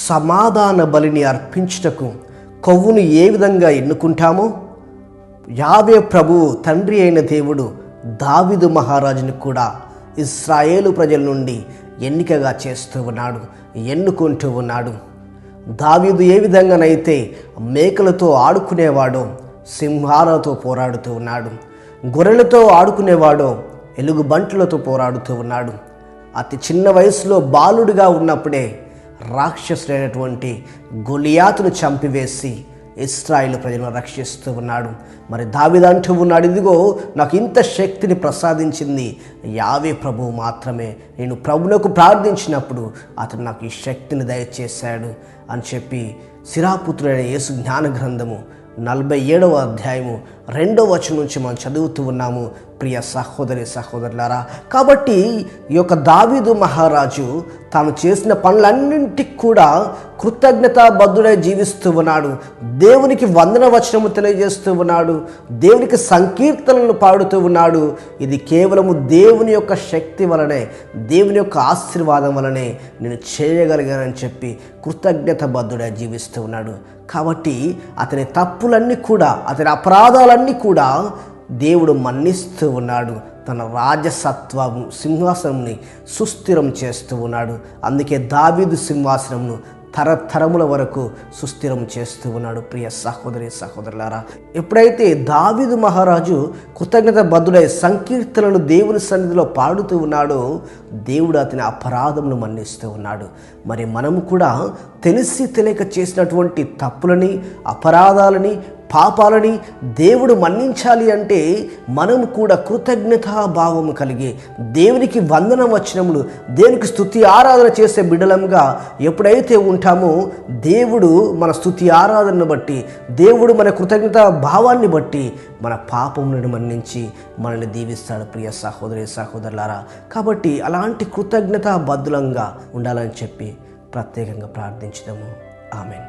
సమాధాన బలిని అర్పించుటకు కొవ్వును ఏ విధంగా ఎన్నుకుంటామో యావే ప్రభువు తండ్రి అయిన దేవుడు దావీదు మహారాజుని కూడా ఇశ్రాయేలు ప్రజల నుండి ఎన్నికగా చేస్తూ ఉన్నాడు, ఎన్నుకుంటూ ఉన్నాడు. దావీదు ఏ విధంగానైతే మేకలతో ఆడుకునేవాడో సింహాలతో పోరాడుతూ ఉన్నాడు, గొర్రెలతో ఆడుకునేవాడో ఎలుగుబంట్లతో పోరాడుతూ ఉన్నాడు. అతి చిన్న వయసులో బాలుడిగా ఉన్నప్పుడే రాక్షసుడైనటువంటి గొలియాతును చంపివేసి ఇశ్రాయేలు ప్రజలను రక్షిస్తూ ఉన్నాడు. మరి దావీదు అంటూ ఉన్నాడు, ఇదిగో నాకు ఇంత శక్తిని ప్రసాదించింది యావే ప్రభువు మాత్రమే. నేను ప్రభువునకు ప్రార్థించినప్పుడు అతను నాకు ఈ శక్తిని దయచేశాడు అని చెప్పి సిరాపుత్రుడైన యేసు జ్ఞాన గ్రంథము 47వ అధ్యాయము 2వ వచనం నుంచి మనం చదువుతూ ఉన్నాము. ప్రియ సహోదరి సహోదరులారా, కాబట్టి ఈ యొక్క దావీదు మహారాజు తాను చేసిన పనులన్నింటికి కూడా కృతజ్ఞతాబద్ధుడై జీవిస్తూ ఉన్నాడు. దేవునికి వందన వచనము తెలియజేస్తూ ఉన్నాడు, దేవునికి సంకీర్తనలు పాడుతూ ఉన్నాడు. ఇది కేవలము దేవుని యొక్క శక్తి వలనే, దేవుని యొక్క ఆశీర్వాదం వలనే నేను చేయగలిగానని చెప్పి కృతజ్ఞతాబద్ధుడై జీవిస్తూ ఉన్నాడు. కాబట్టి అతని తప్పులన్నీ కూడా, అతని అపరాధాలన్నీ కూడా దేవుడు మన్నిస్తూ ఉన్నాడు. తన రాజసత్వం సింహాసనంని సుస్థిరం చేస్తూ ఉన్నాడు. అందుకే దావీదు సింహాసనంను తరతరముల వరకు సుస్థిరం చేస్తూ ఉన్నాడు. ప్రియ సహోదరి సహోదరులారా, ఎప్పుడైతే దావీదు మహారాజు కృతజ్ఞత బద్ధుడై సంకీర్తనలు దేవుని సన్నిధిలో పాడుతూ ఉన్నాడో దేవుడు అతని అపరాధమును మన్నిస్తూ ఉన్నాడు. మరి మనము కూడా తెలిసి తెలియక చేసినటువంటి తప్పులని, అపరాధాలని, పాపాలని దేవుడు మన్నించాలి అంటే మనము కూడా కృతజ్ఞతాభావము కలిగి దేవునికి వందన వచనములు, దేవునికి స్తుతి ఆరాధన చేసే బిడ్డలంగా ఎప్పుడైతే ఉంటామో దేవుడు మన స్తుతి ఆరాధనను బట్టి, దేవుడు మన కృతజ్ఞతా భావాన్ని బట్టి మన పాపములను మన్నించి మనల్ని దీవిస్తాడు. ప్రియ సహోదరి సహోదరులారా, కాబట్టి అలాంటి కృతజ్ఞతా బద్ధులంగా ఉండాలని చెప్పి ప్రత్యేకంగా ప్రార్థించుదాము. ఆమేన్.